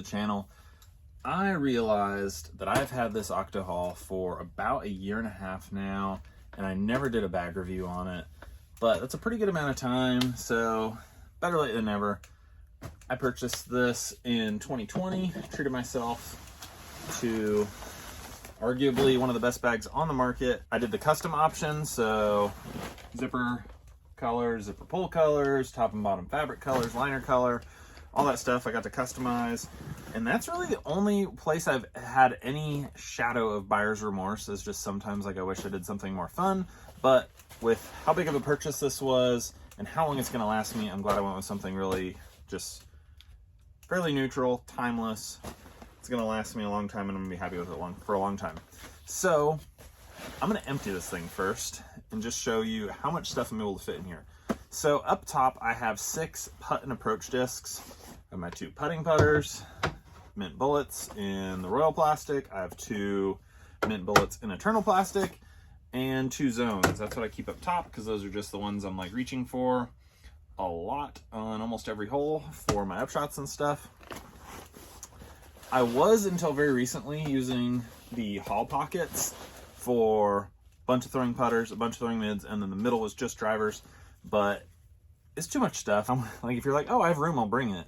channel. I realized that I've had this Octohaul for about 1.5 years now, and I never did a bag review on it, but that's a pretty good amount of time, so better late than never. I purchased this in 2020, treated myself to arguably one of the best bags on the market. I did the custom option, so zipper colors, zipper pull colors, top and bottom fabric colors, liner color, all that stuff I got to customize. And that's really the only place I've had any shadow of buyer's remorse. Is just sometimes like I wish I did something more fun, but with how big of a purchase this was and how long it's going to last me, I'm glad I went with something really just fairly neutral, timeless. It's going to last me a long time, and I'm going to be happy with it for a long time. So I'm going to empty this thing first and just show you how much stuff I'm able to fit in here. So up top, I have 6 putt and approach discs. I have my 2 putting putters, mint bullets in the royal plastic. I have 2 mint bullets in eternal plastic, and 2 zones. That's what I keep up top because those are just the ones I'm like reaching for a lot on almost every hole for my upshots and stuff. I was, until very recently, using the Hall pockets for a bunch of throwing putters, a bunch of throwing mids, and then the middle was just drivers, but it's too much stuff. I'm like, if you're like, oh, I have room, I'll bring it.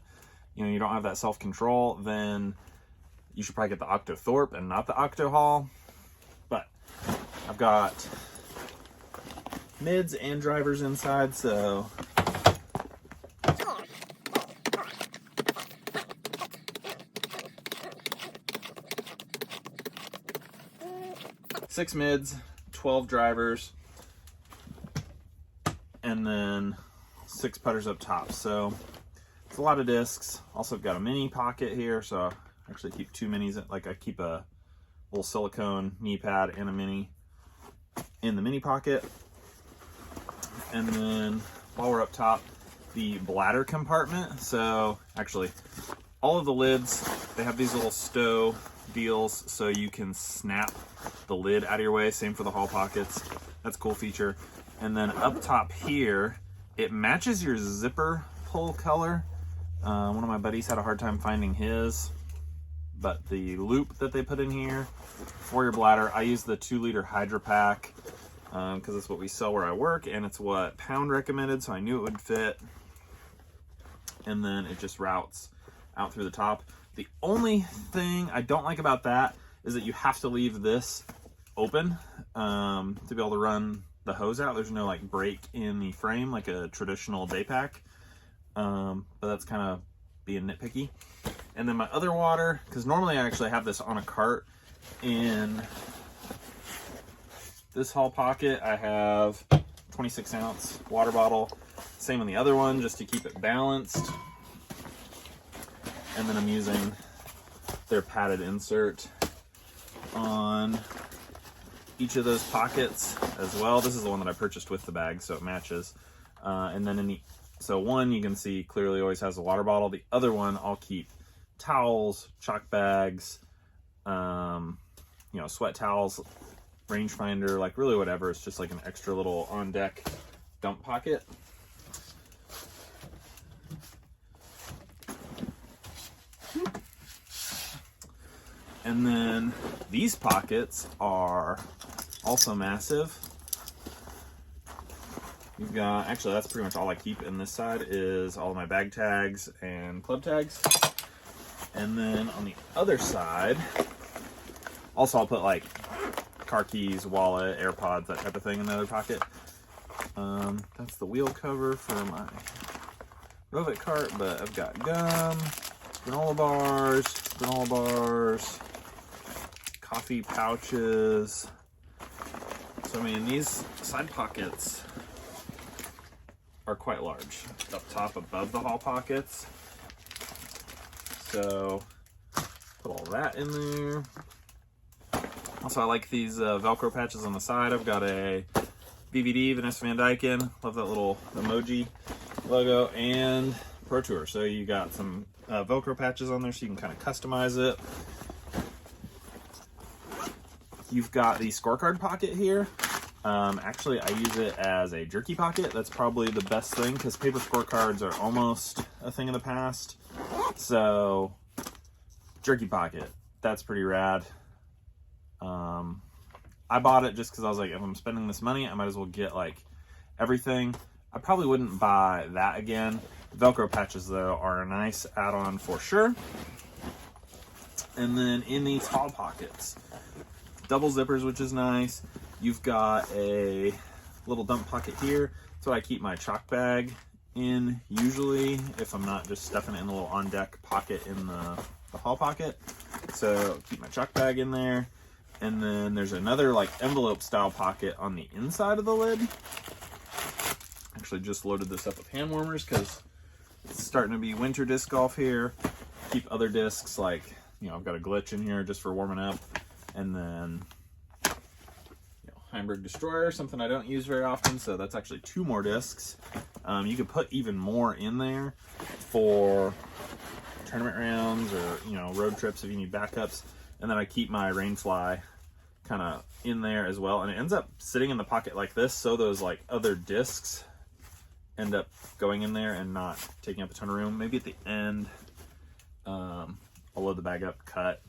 You know, you don't have that self-control, then you should probably get the Octothorpe and not the Octohaul. But I've got mids and drivers inside, so 6 mids, 12 drivers, and then 6 putters up top. So it's a lot of discs. Also, I've got a mini pocket here, so I actually keep 2 minis. Like, I keep a little silicone knee pad and a mini in the mini pocket. And then while we're up top, the bladder compartment. So actually, all of the lids, they have these little stow deals so you can snap the lid out of your way. Same for the Hall pockets. That's a cool feature. And then up top here, it matches your zipper pull color. One of my buddies had a hard time finding his, but the loop that they put in here for your bladder, I use the 2-liter Hydra Pack because it's what we sell where I work, and it's what Pound recommended, so I knew it would fit. And then it just routes out through the top. The only thing I don't like about that is that you have to leave this open to be able to run the hose out. There's no like break in the frame like a traditional day pack, but that's kind of being nitpicky. And then my other water, because normally I actually have this on a cart in this Hall pocket, I have 26-ounce water bottle. Same on the other one, just to keep it balanced. And then I'm using their padded insert on each of those pockets as well. This is the one that I purchased with the bag, so it matches. And then so one, you can see clearly always has a water bottle. The other one, I'll keep towels, chalk bags, you know, sweat towels, rangefinder, like really whatever. It's just like an extra little on deck dump pocket. And then these pockets are also massive. You've got, actually that's pretty much all I keep in this side is all of my bag tags and club tags. And then on the other side, also I'll put like car keys, wallet, AirPods, that type of thing in the other pocket. That's the wheel cover for my Rovit cart, but I've got gum, granola bars, coffee pouches. So I mean, these side pockets are quite large up top above the Hall pockets. So put all that in there. Also, I like these Velcro patches on the side. I've got a BVD, Vanessa Van Dyken. Love that little emoji logo, and Pro Tour. So you got some Velcro patches on there so you can kind of customize it. You've got the scorecard pocket here. Actually, I use it as a jerky pocket. That's probably the best thing because paper scorecards are almost a thing of the past. So jerky pocket. That's pretty rad. I bought it just because I was like, if I'm spending this money, I might as well get like everything. I probably wouldn't buy that again. Velcro patches though are a nice add-on for sure. And then in these haul pockets, double zippers, which is nice. You've got a little dump pocket here. That's what I keep my chalk bag in usually, if I'm not just stuffing it in a little on deck pocket in the haul pocket. So keep my chalk bag in there. And then there's another like envelope style pocket on the inside of the lid. Actually just loaded this up with hand warmers because it's starting to be winter disc golf here. Keep other discs, like, you know, I've got a glitch in here just for warming up. And then, you know, Heimberg Destroyer, something I don't use very often. So that's actually 2 more discs. You could put even more in there for tournament rounds or, you know, road trips if you need backups. And then I keep my Rainfly kind of in there as well. And it ends up sitting in the pocket like this, so those like other discs end up going in there and not taking up a ton of room. Maybe at the end, I'll load the bag up, cut,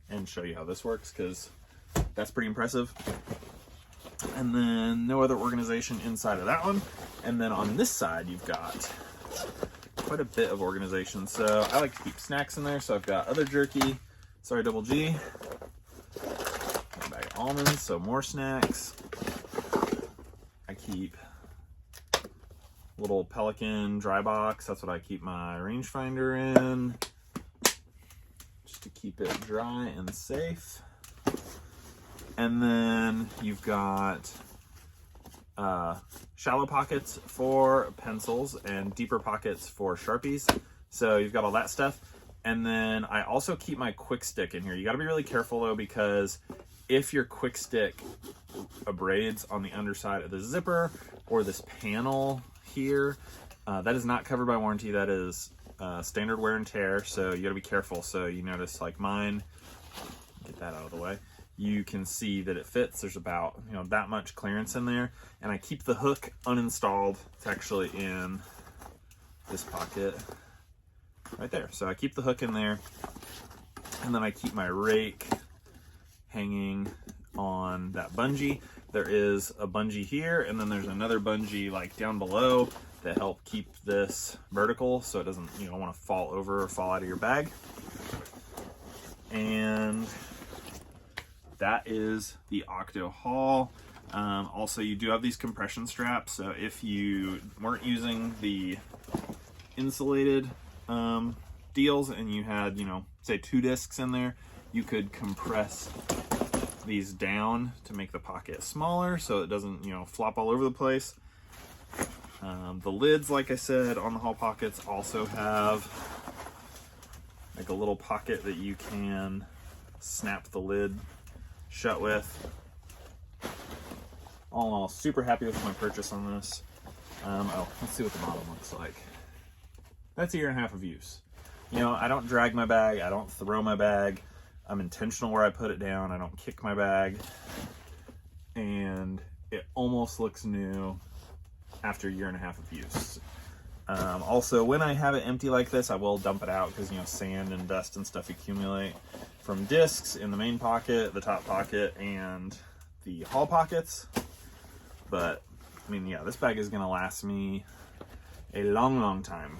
and show you how this works, because that's pretty impressive. And then no other organization inside of that one. And then on this side, you've got quite a bit of organization. So I like to keep snacks in there. So I've got other jerky, sorry, double G, a bag of almonds, so more snacks. I keep little Pelican dry box. That's what I keep my rangefinder in, just to keep it dry and safe. And then you've got shallow pockets for pencils and deeper pockets for Sharpies. So you've got all that stuff. And then I also keep my quick stick in here. You got to be really careful though, because if your quick stick abrades on the underside of the zipper or this panel here, that is not covered by warranty. That is standard wear and tear. So you got to be careful. So you notice like mine, get that out of the way. You can see that it fits. There's about, you know, that much clearance in there. And I keep the hook uninstalled. It's actually in this pocket right there. So I keep the hook in there, and then I keep my rake hanging on that bungee. There is a bungee here, and then there's another bungee like down below that help keep this vertical so it doesn't, you know, want to fall over or fall out of your bag. And that is the Octohaul. Also, you do have these compression straps, so if you weren't using the insulated deals and you had, you know, say 2 discs in there, you could compress these down to make the pocket smaller so it doesn't, you know, flop all over the place. The lids, like I said, on the haul pockets also have like a little pocket that you can snap the lid shut with. All in all, super happy with my purchase on this. Oh, let's see what the bottom looks like. That's a 1.5 years of use. You know, I don't drag my bag, I don't throw my bag. I'm intentional where I put it down. I don't kick my bag. And it almost looks new after a 1.5 years of use. Also, when I have it empty like this, I will dump it out because, you know, sand and dust and stuff accumulate from discs in the main pocket, the top pocket, and the haul pockets. But, I mean, yeah, this bag is going to last me a long, long time.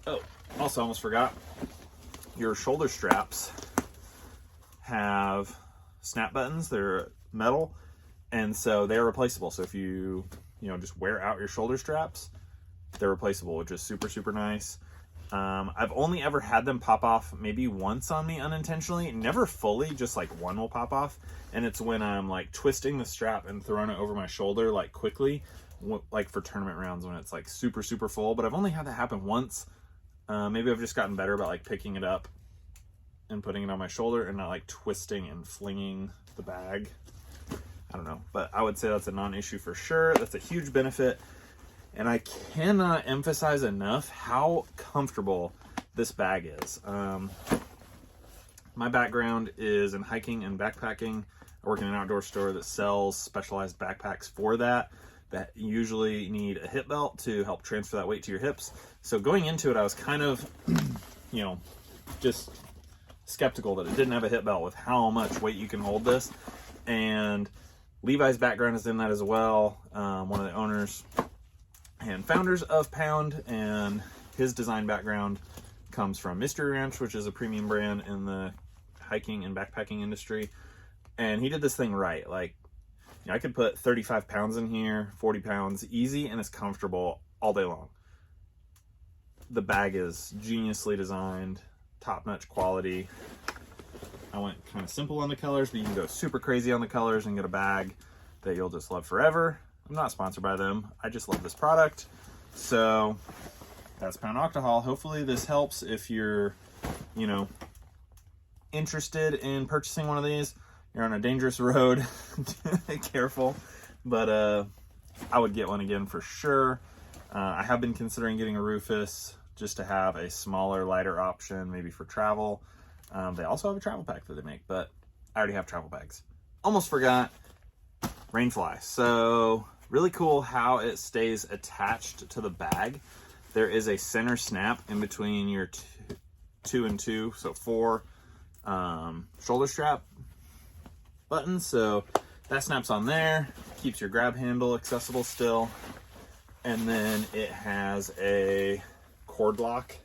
Oh, also almost forgot, your shoulder straps have snap buttons. They're metal, and so they're replaceable. So if you know, just wear out your shoulder straps, they're replaceable, which is super, super nice. I've only ever had them pop off maybe once on me unintentionally, never fully, just like one will pop off. And it's when I'm like twisting the strap and throwing it over my shoulder like quickly, like for tournament rounds when it's like super, super full. But I've only had that happen once. Maybe I've just gotten better about like picking it up and putting it on my shoulder and not like twisting and flinging the bag. I don't know, but I would say that's a non-issue for sure. That's a huge benefit. And I cannot emphasize enough how comfortable this bag is. My background is in hiking and backpacking. I work in an outdoor store that sells specialized backpacks for that usually need a hip belt to help transfer that weight to your hips. So going into it, I was kind of, you know, just skeptical that it didn't have a hip belt with how much weight you can hold this. And Levi's background is in that as well. One of the owners and founders of Pound, and his design background comes from Mystery Ranch, which is a premium brand in the hiking and backpacking industry. And he did this thing right. Like, you know, I could put 35 pounds in here, 40 pounds easy, and it's comfortable all day long. The bag is geniusly designed, top-notch quality. I went kind of simple on the colors, but you can go super crazy on the colors and get a bag that you'll just love forever. I'm not sponsored by them. I just love this product. So that's Pound Octohaul. Hopefully this helps if you're, you know, interested in purchasing one of these. You're on a dangerous road. Be careful. But I would get one again for sure. I have been considering getting a Rufus just to have a smaller, lighter option, maybe for travel. They also have a travel pack that they make, but I already have travel bags. Almost forgot, Rainfly. So really cool how it stays attached to the bag. There is a center snap in between your 2 and 2, so 4 shoulder strap buttons. So that snaps on there, keeps your grab handle accessible still. And then it has a cord lock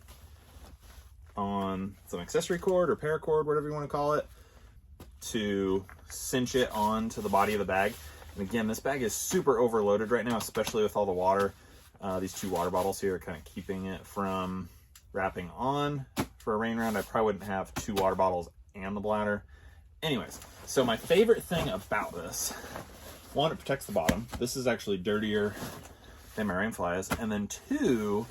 on some accessory cord or paracord, whatever you want to call it, to cinch it onto the body of the bag. And again, this bag is super overloaded right now, especially with all the water. These 2 water bottles here are kind of keeping it from wrapping on. For a rain round, I probably wouldn't have 2 water bottles and the bladder. Anyways, so my favorite thing about this, one, it protects the bottom. This is actually dirtier than my Rainfly is. And then 2,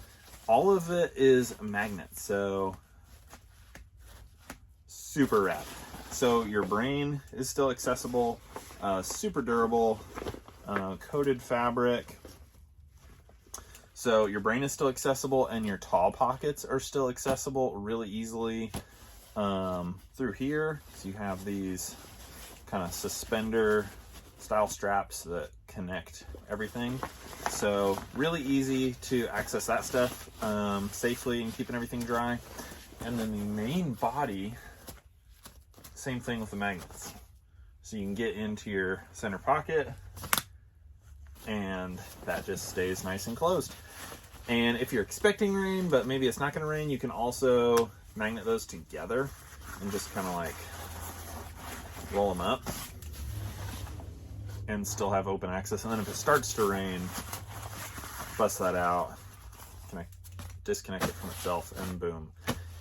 all of it is magnets. So super rad. So your brain is still accessible, super durable, coated fabric. So your brain is still accessible, and your tall pockets are still accessible really easily through here. So you have these kind of suspender style straps that connect everything. So really easy to access that stuff safely and keeping everything dry. And then the main body, same thing with the magnets. So you can get into your center pocket and that just stays nice and closed. And if you're expecting rain, but maybe it's not gonna rain, you can also magnet those together and just kind of like roll them up and still have open access. And then if it starts to rain, bust that out, disconnect it from itself, and boom,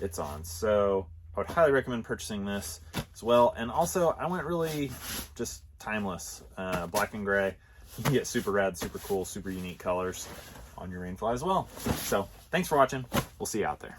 it's on. So I would highly recommend purchasing this as well. And also, I went really just timeless, black and gray. You can get super rad, super cool, super unique colors on your Rainfly as well. So thanks for watching. We'll see you out there.